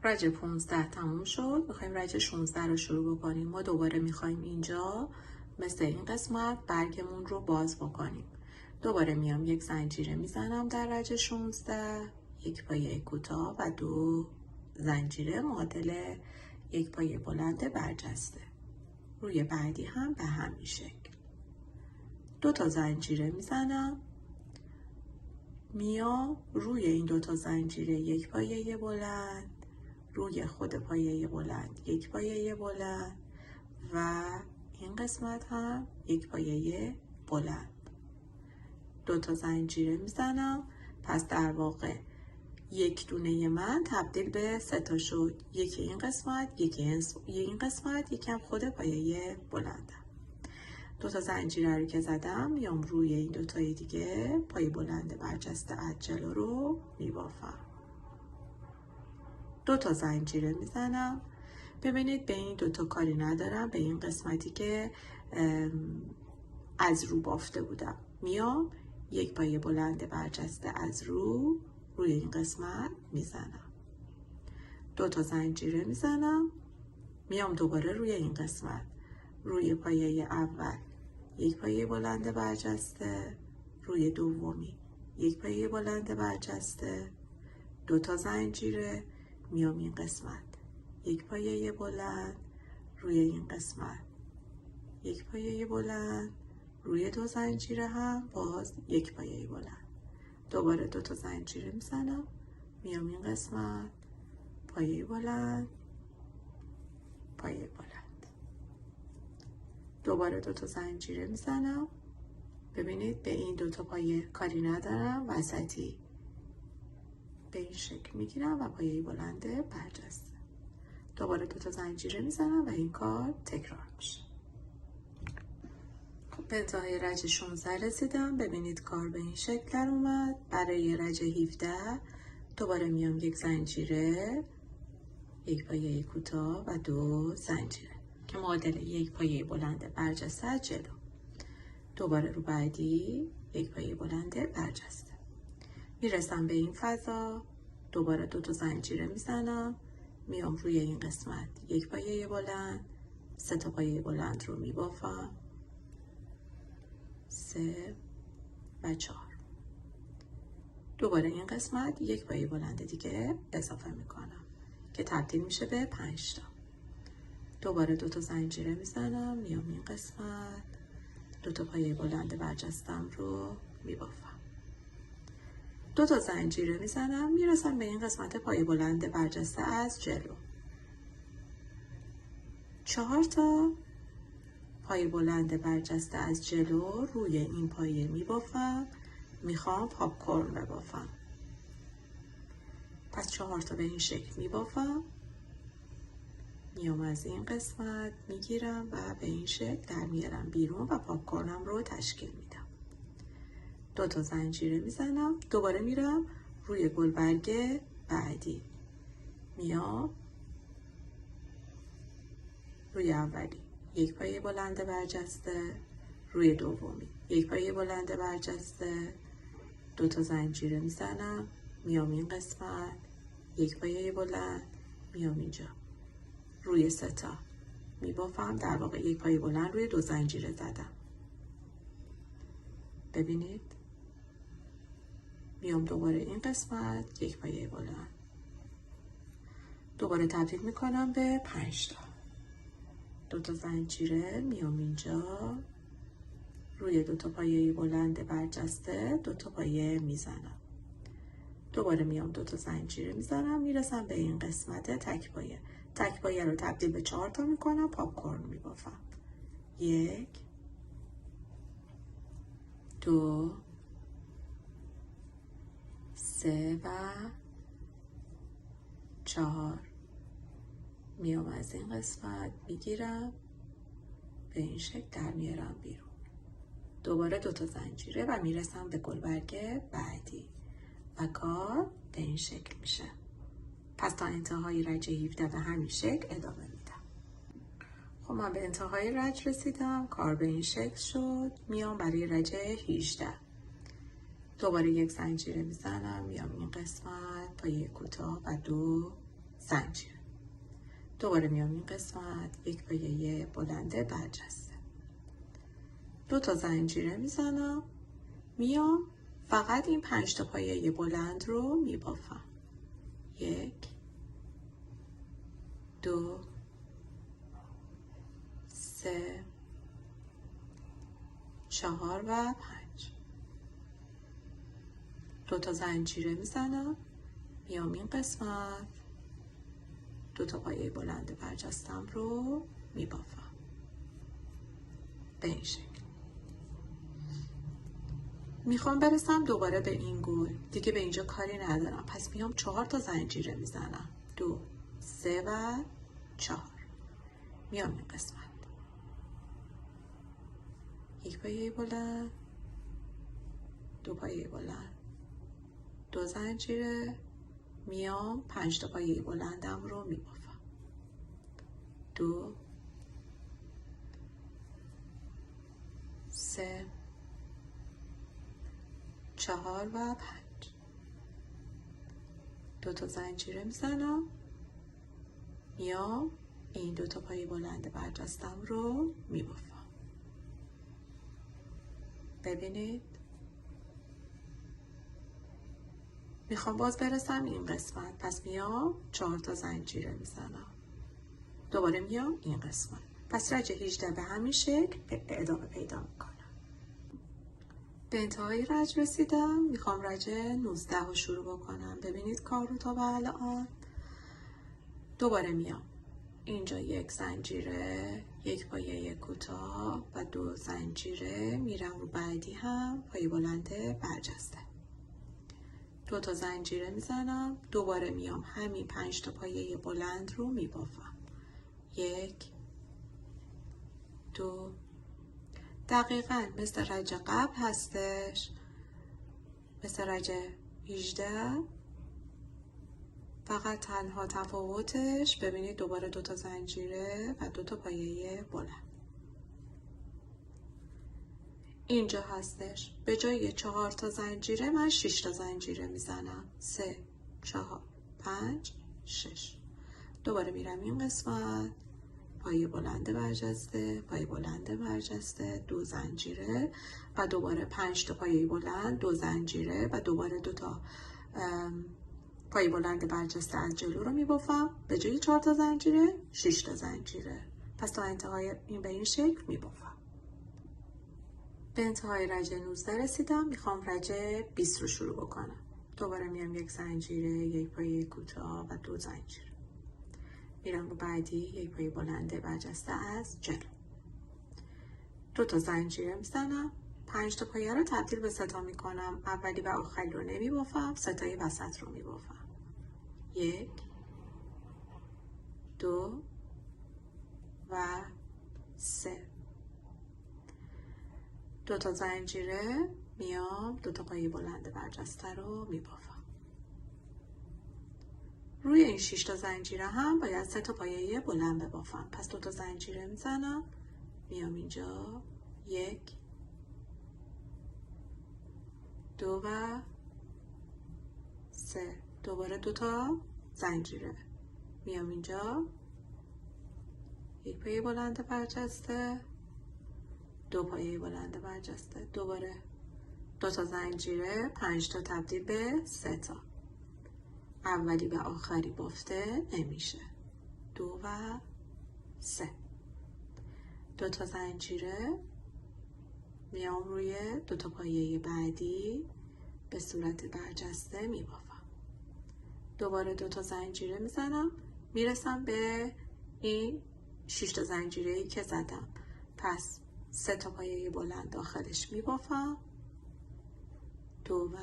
رج 15 تموم شد. میخوایم رج 16 رو شروع بکنیم. ما دوباره میخوایم اینجا مثل این قسمت برگمون رو باز بکنیم. دوباره میام یک زنجیره میزنم در رج 16، یک پایه کوتاه و 2 زنجیره معادل یک پایه بلند برجسته. روی بعدی هم به همین شکل 2 تا زنجیره میزنم، میام روی این 2 تا زنجیره یک پایه بلند، روی خود پایه بلند یک پایه بلند و این قسمت هم یک پایه بلند. 2 تا زنجیره میزنم. پس در واقع یک دونه من تبدیل به 3 تا شد. یکی این قسمت، یکی این قسمت، یکی هم خود پایه بلندم. 2 تا زنجیره رو که زدم میام روی این 2 تای دیگه پایه بلند برجسته از جلو رو میبافم. 2 تا زنجیره میزنم. ببینید به این 2 تا کاری ندارم، به این قسمتی که از رو بافته بودم میام یک پایه بلند برجسته از روی این قسمت میزنم. 2 تا زنجیره میزنم، میام دوباره روی این قسمت روی پایه اول یک پایه بلند برجسته، روی دومی یک پایه بلند برجسته، 2 تا زنجیره، میام این قسمت یک پایه بلند، روی این قسمت یک پایه بلند، روی 2 زنجیره هم باز یک پایه بلند. دوباره 2 تا زنجیره میزنم، میام این قسمت پایه بلند، پایه بلند. دوباره 2 تا زنجیره میزنم. ببینید به این 2 تا پایه کاری ندارم، وسطی به این شکل میگیرم و پایه بلند برجسته. دوباره 2 تا زنجیره میزنم و این کار تکرار میشه. خب به انتهای رج 16 رسیدم. ببینید کار به این شکل در اومد. برای رج 17 دوباره میام یک زنجیره، یک پایه کوتاه و 2 زنجیره که معادل یک پایه بلند برجسته از جلو. دوباره رو بعدی یک پایه بلند برجسته. میرسم به این فضا، دوباره 2 تا زنجیره میزنم، میام روی این قسمت یک پایه بلند، 3 تا پایه بلند رو میبافم، 3 و 4. دوباره این قسمت یک پایه بلند دیگه اضافه میکنم که تبدیل میشه به 5 تا. دوباره 2 تا زنجیره میزنم، میام این قسمت 2 تا پایه بلند برجستم رو میبافم. 2 تا زنجیره میزنم، میرسم به این قسمت پایه بلند برجسته از جلو. 4 تا پایه بلند برجسته از جلو روی این پایه میبافم. میخوام پاپ کورن ببافم. پس 4 تا به این شکل میبافم. میام از این قسمت میگیرم و به این شکل در میارم بیرون و پاپ کورنم رو تشکیل میدم. 2 تا زنجیره میزنم، دوباره میرم روی گلبرگ بعدی، میام روی اولی یک پایه بلند برجسته، روی دومی یک پایه بلند برجسته، 2 تا زنجیره میزنم، میام این قسمت یک پایه بلند، میام اینجا روی 3 تا میبافم. در واقع یک پایه بلند روی 2 زنجیره زدم. ببینید میام دوباره این قسمت یک پایه بلند، دوباره تبدیل میکنم به 5 تا. 2 تا زنجیره، میام اینجا روی 2 تا پایه بلند برجسته 2 تا پایه میزنم. دوباره میام 2 تا زنجیره میزنم، میرسم به این قسمت تک پایه. تک پایه رو تبدیل به 4 تا میکنم، پاپ کورن میبافم. 1 2 3 و 4. میام از این قسمت میگیرم به این شکل در میارم بیرون. دوباره 2 تا زنجیره و میرسم به گلبرگ بعدی و کار به این شکل میشه. پس تا انتهای رج 17 به همین شکل ادامه میدم. خب من به انتهای رج رسیدم. کار به این شکل شد. میام برای رج 18 دوباره یک زنجیره میزنم، میام این قسمت پایه کوتاه و 2 زنجیر. دوباره میام این قسمت یک پایه بلند برجسته، 2 تا زنجیره میزنم، میام فقط این 5 تا پایه بلند رو میبافم. 1 2 3 4 و 5. 2 تا زنجیره میزنم، میام این قسمت 2 تا پایه بلند برجستم رو میبافم به این شکل. میخوام برسم دوباره به این گل، دیگه به اینجا کاری ندارم، پس میام 4 تا زنجیره میزنم، 2 3 و 4. میام این قسمت 1 پایه بلند، 2 پایه بلند، 2 زنجیره، میام 5 تا پایه بلندم رو میبافم، 2 3 4 و 5. 2 تا زنجیره میزنم، میام این 2 تا پایه بلند برجستم رو میبافم. ببینید میخوام باز برسم این قسمت، پس میام 4 تا زنجیره میزنم، دوباره میام این قسمت، پس رج 18 به همین شکل ادامه پیدا میکنم. به انتهای رج رسیدم، میخوام رج 19 رو شروع بکنم. ببینید کار رو تا به الان. دوباره میام اینجا 1 زنجیره، 1 پایه کوتاه و 2 زنجیره، میرم رو بعدی هم پایه بلند برجسته، 2 تا زنجیره میزنم، دوباره میام همین 5 تا پایه بلند رو میبافم، 1 2. دقیقاً مثل رج قبل هستش، مثل رج 18، فقط تنها تفاوتش ببینید دوباره 2 تا زنجیره و 2 تا پایه بلند اینجا هستش. به جای 4 تا زنجیره من 6 تا زنجیره میزنم، 3 4 5 6. دوباره میرم این قسمت پایه بلند برجسته، پایه بلند برجسته، 2 زنجیره و دوباره 5 تا پایه بلند، 2 زنجیره و دوباره 2 تا پایه بلند برجسته از جلو رو میبافم. به جای 4 تا زنجیره 6 تا زنجیره، پس تا انتهای این به این شکل میبافم. به انتهای رج 19 رسیدم، میخوام رج 20 رو شروع بکنم. دوباره میام 1 زنجیره، 1 پایه کوتاه و 2 زنجیره، میرم رو بعدی 1 پایه بلند برجسته از جلو، 2 تا زنجیره میزنم، 5 تا پایه رو تبدیل به 3 تا میکنم، اولی و آخری رو نمیبافم، 3 تای وسط رو میبافم، 1 2 و 3. 2 تا زنجیره، میام 2 تا پایه بلند برجسته رو میبافم. روی این 6 تا زنجیره هم باید 3 تا پایه بلند ببافم، پس 2 تا زنجیره میزنم، میام اینجا 1 2 و 3. دوباره 2 تا زنجیره، میام اینجا 1 پایه بلند برجسته، 2 پایه بلند برجسته، دوباره 2 تا زنجیره، 5 تا تبدیل به 3 تا، اولی و آخری بافته نمیشه، 2 و 3. 2 تا زنجیره، میام روی 2 تا پایه بعدی به صورت برجسته میبافم، دوباره 2 تا زنجیره میزنم، میرسم به این 6 تا زنجیره‌ای که زدم، پس 3 تا پایه بلند داخلش میبافم، 2 و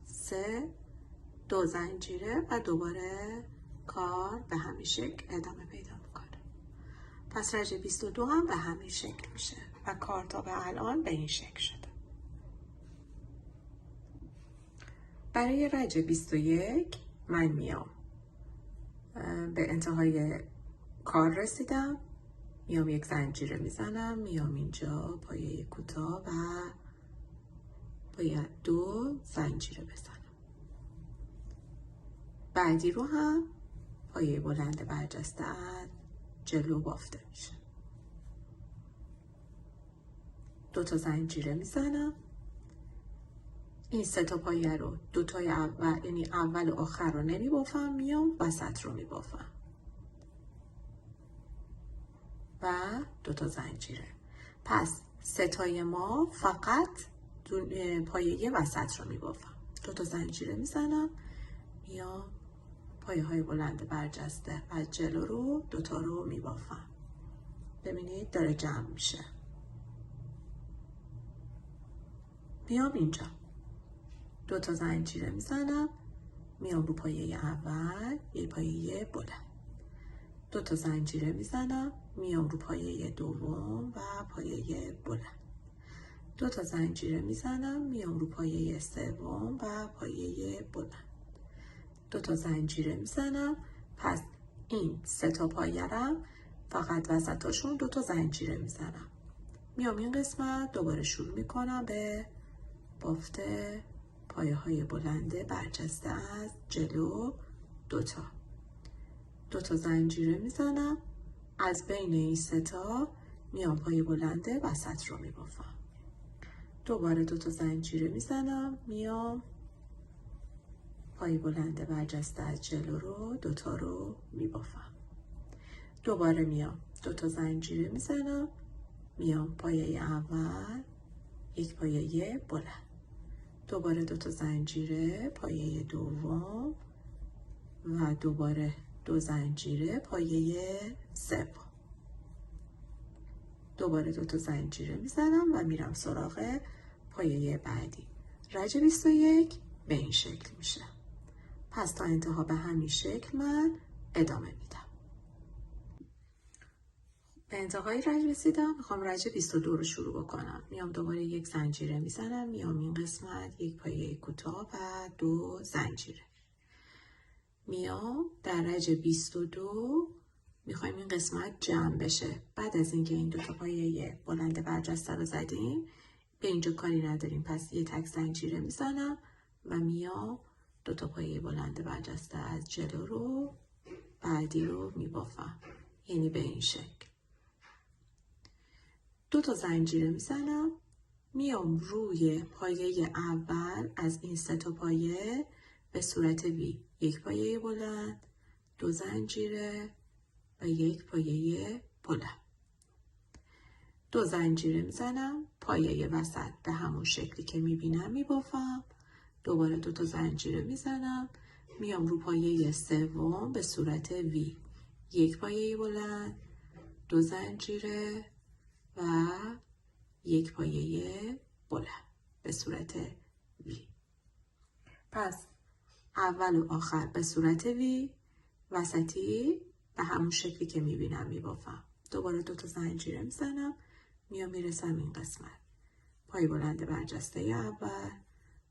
3، 2 زنجیره و دوباره کار به همین شکل ادامه پیدا میکنه. پس رج 22 هم به همین شکل میشه و کار تا به الان به این شکل شده. برای رج 21 من میام به انتهای کار رسیدم، میام 1 زنجیره میزنم، میام اینجا پایه کوتاه و باید 2 زنجیره بزنم، بعدی رو هم پایه بلند برجسته از جلو بافته میشه. 2 تا زنجیره میزنم. این 3 تا پایه رو 2 تای اول، یعنی اول و آخر رو نمیبافم، میام وسط رو میبافم و 2 تا زنجیره. پس 3 تای ما فقط پایه وسط رو میبافم. 2 تا زنجیره میزنم، میام پایه های بلند برجسته از جلو رو 2 تا رو میبافم. ببینید داره جمع میشه. میام اینجا 2 تا زنجیره میزنم، میام رو پایه اول یک پایه بلند. 2 تا زنجیره میزنم، میام رو پایه دوم و پایه بلند. 2 تا زنجیره میزنم، میام رو پایه سوم و پایه بلند. 2 تا زنجیره میزنم. پس این 3 تا پایه رو فقط وسطاشون 2 تا زنجیره میزنم. میام این قسمت دوباره شروع میکنم به بافت پایه های بلنده برجسته از جلو 2 تا. 2 تا زنجیره میزنم، از بین این 3 تا میام پایه بلنده وسط رو میبافم. دوباره 2 تا زنجیره میزنم، میام پایه بلنده برجسته از جلو رو 2 تا رو میبافم. دوباره میام 2 تا زنجیره میزنم، میام پایه اول یک پایه بلند. دوباره 2 تا زنجیره پایه دوم و دوباره 2 زنجیره پایه سوم. دوباره 2 تا زنجیره میزنم و میرم سراغ پایه بعدی. رج 21 به این شکل میشه. پس تا انتها به همین شکل من ادامه میدم. به انتهای رج رسیدم. میخوام رج 22 رو شروع بکنم. میام دوباره 1 زنجیره میزنم، میام این قسمت 1 پایه کوتاه و 2 زنجیره. میام در رج 22 میخوایم این قسمت جمع بشه. بعد از اینکه این 2 تا پایه بلند برجسته رو زدیم به اینجا کاری نداریم، پس یه تک زنجیره میزنم و میام 2 تا پایه بلند برجسته از جلو رو بعدی رو میبافم، یعنی به این شکل. 2 تا زنجیره میزنم، میام روی پایه اول از این 3 تا پایه به صورت وی 1 پایه بلند، 2 زنجیره و 1 پایه بلند. 2 زنجیره میزنم، پایه وسط به همون شکلی که میبینم میبافم. دوباره 2 تا زنجیره میزنم، میام رو پایه سوم به صورت وی 1 پایه بلند، 2 زنجیره و 1 پایه بلند به صورت وی. پس اول و آخر به صورت وی، وسطی به همون شکلی که میبینم میبافم. دوباره 2 تا زنجیره میزنم، میام میرسم این قسمت. پای بلند برجسته اول،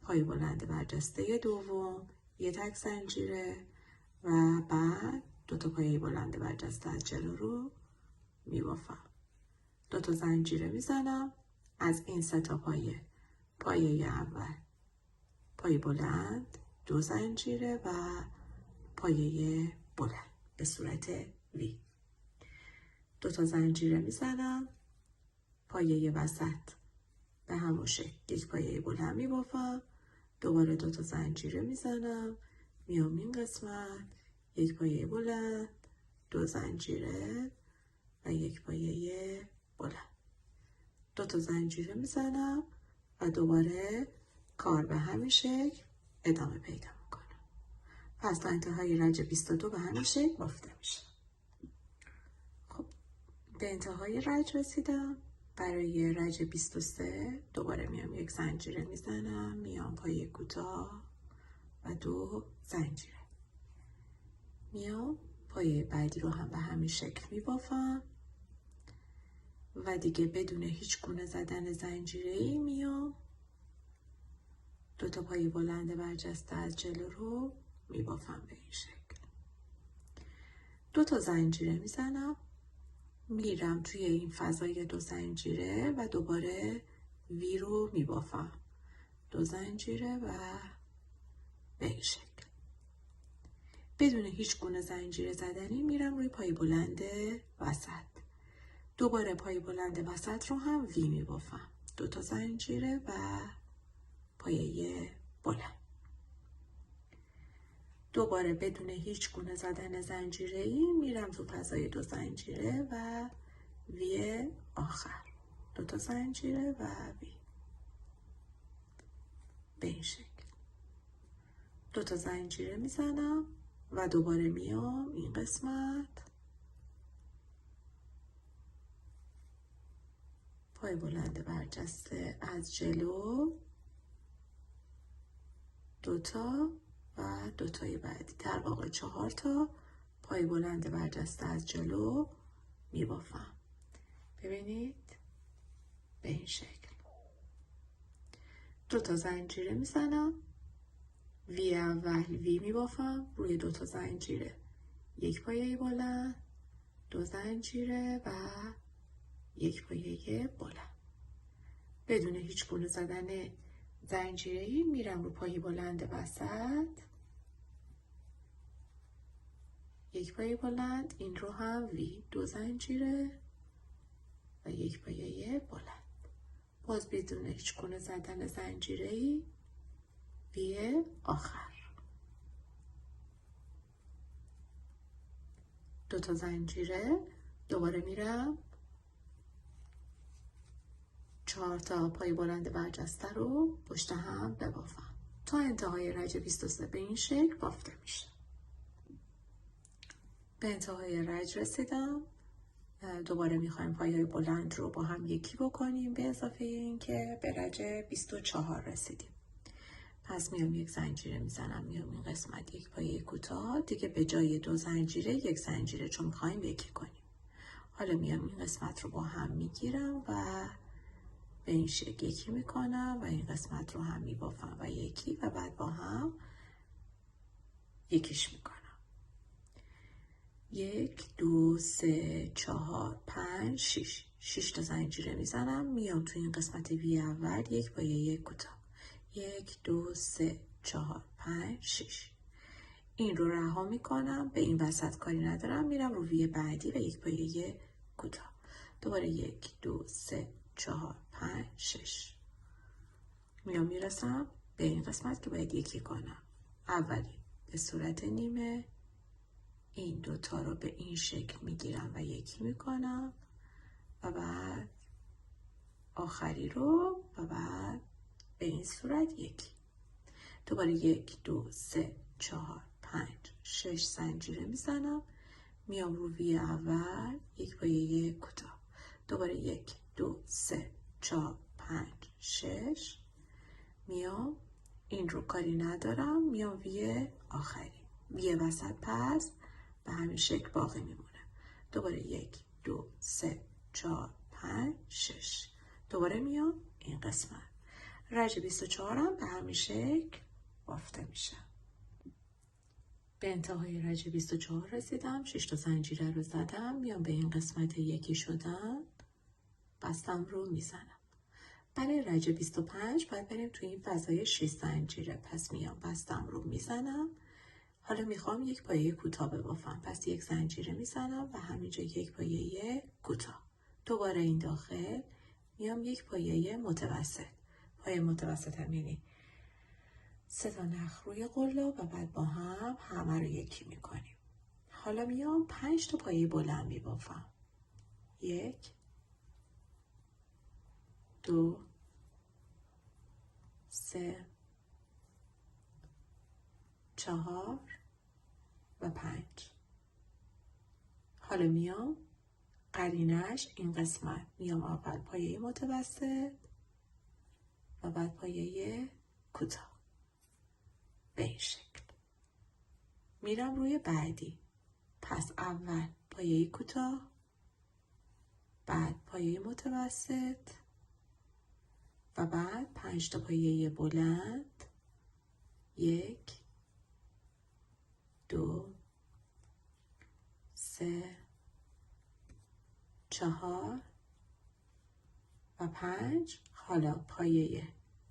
پای بلند برجسته دوم، 1 تک زنجیره و بعد 2 تا پایه بلند برجسته از جلو رو میبافم. 2 تا زنجیره میزنم، از این 3 تا پایه اول پایه بلند، 2 زنجیره و پایه بلند به صورت وی. 2 تا زنجیره میزنم، پایه وسط به همون شکل 1 پایه بلند میبافم. دوباره 2 تا زنجیره میزنم، میام این قسمت 1 پایه بلند، 2 زنجیره و 1 پایه بلند. 2 تا زنجیره میزنم و دوباره کار به همین شکل ادامه پیدا میکنه. پس تا انتهای رج 22 به همین شکل بافته میشه. خب به انتهای رج رسیدم. برای رج 23 دوباره میام 1 زنجیره میزنم، میام پایه کوتاه و 2 زنجیره. میام پایه بعدی رو هم به همین شکل میبافم و دیگه بدون هیچ گونه زدن زنجیره‌ای میام 2 تا پایه بلند برجسته از جلو رو میبافم به این شکل. 2 تا زنجیره میزنم، میرم توی این فضای 2 زنجیره و دوباره وی رو میبافم. 2 زنجیره و به این شکل. بدون هیچ گونه زنجیره زدنی میرم روی پای بلند وسط. دوباره پای بلند وسط رو هم وی میبافم. 2 تا زنجیره و پایه بلند. دوباره بدون هیچ گونه زدن زنجیره‌ای میرم تو فضای 2 زنجیره و وی آخر. 2 تا زنجیره و وی. به این شکل 2 تا زنجیره میزنم و دوباره میام این قسمت پای بلند برجسته از جلو 2 تا و 2 تای بعدی، در واقع 4 تا پای بلند برجسته از جلو میبافم. ببینید به این شکل 2 تا زنجیره میزنم، وی اول وی میبافم روی 2 تا زنجیره، 1 پایه بلند، 2 زنجیره و 1 پایه بلند. بدون هیچ گونه زدن زنجیره‌ای میرم رو پای بلند وسط، 1 پایه بلند، این رو هم وی، 2 زنجیره و 1 پایه بلند. باز بدون هیچ گونه زدن زنجیره‌ای وی آخر، 2 تا زنجیره، دوباره میرم 4 تا پای بلند برجسته رو پشت هم ببافم تا انتهای رج 23 به این شکل بافته میشه. به انتهای رج رسیدم. دوباره میخوایم پایه‌های بلند رو با هم یکی بکنیم به اضافه این که به رج 24 رسیدیم. پس میام 1 زنجیره میزنم، میام این قسمت 1 پایه کوتاه، دیگه به جای 2 زنجیره 1 زنجیره چون میخوایم یکی کنیم. حالا میام این قسمت رو با هم میگیرم و به این شکل یکی میکنم و این قسمت رو هم میبافم و یکی و بعد با هم یکیش میکنم. 1 2 3 4 5 6 6 تا زنجیره میزنم، میام تو این قسمت وی اول 1 پایه کوتاه، 1 2 3 4 5 6. این رو رها میکنم، به این وسط کاری ندارم، میرم رو وی بعدی و 1 پایه کوتاه، دوباره 1 2 3 4 5 6. میام میرسم به این قسمت که باید یکی کنم. اولی به صورت نیمه، این 2 تا رو به این شکل میگیرم و یکی میکنم و بعد آخری رو و بعد به این صورت یکی. دوباره 1 2 3 4 5 6 زنجیره میزنم، میام رو وی اول 1 پایه کوتاه، دوباره 1 2 3 4 5 6. میام این رو کاری ندارم، میام وی آخری، وی وسط پس به همین شکل باقی میمونه. دوباره 1 2 3 4 5 6. دوباره میام این قسمت. رج 24 هم به همین شکل بافته میشه. به انتهای رج 24 رسیدم، 6 تا زنجیره رو زدم، میام به این قسمت یکی شدن، بستم رو میزنم. برای رج 25 باید بریم توی این فضای 6 زنجیره، پس میام بستم رو میزنم. حالا میخوام 1 پایه کوتاه ببافم، پس 1 زنجیره میزنم و همینجا 1 پایه کوتاه. دوباره این داخل میام 1 پایه متوسط. پایه متوسط هم یعنی 3 تا نخ روی قلاب و بعد با هم همه رو یکی میکنیم. حالا میام 5 تا پایه بلند میبافم. 1 2 3 4 و 5. حالا میام قرینش این قسمت، میام اول پایه متوسط و بعد پایه کوتاه به این شکل. میرم روی بعدی، پس اول پایه کوتاه، بعد پایه متوسط و بعد 5 تا پایه بلند. 1 2 3 4 و 5. حالا پایه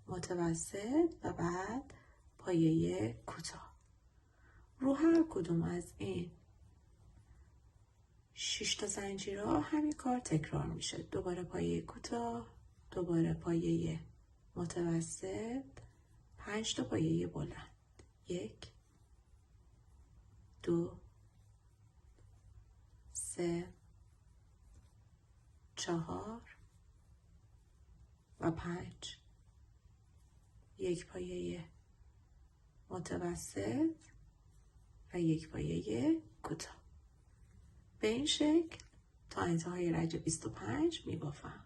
متوسط و بعد پایه کوتاه. رو هر کدوم از این 6 تا زنجیرها همین کار تکرار میشه. دوباره پایه کوتاه، دوباره پایه متوسط، 5 تا پایه بلند. 1 2 3 4 و 5. 1 پایه متوسط و 1 پایه کوتاه. به این شکل تا انتهای رج 25 میبافم.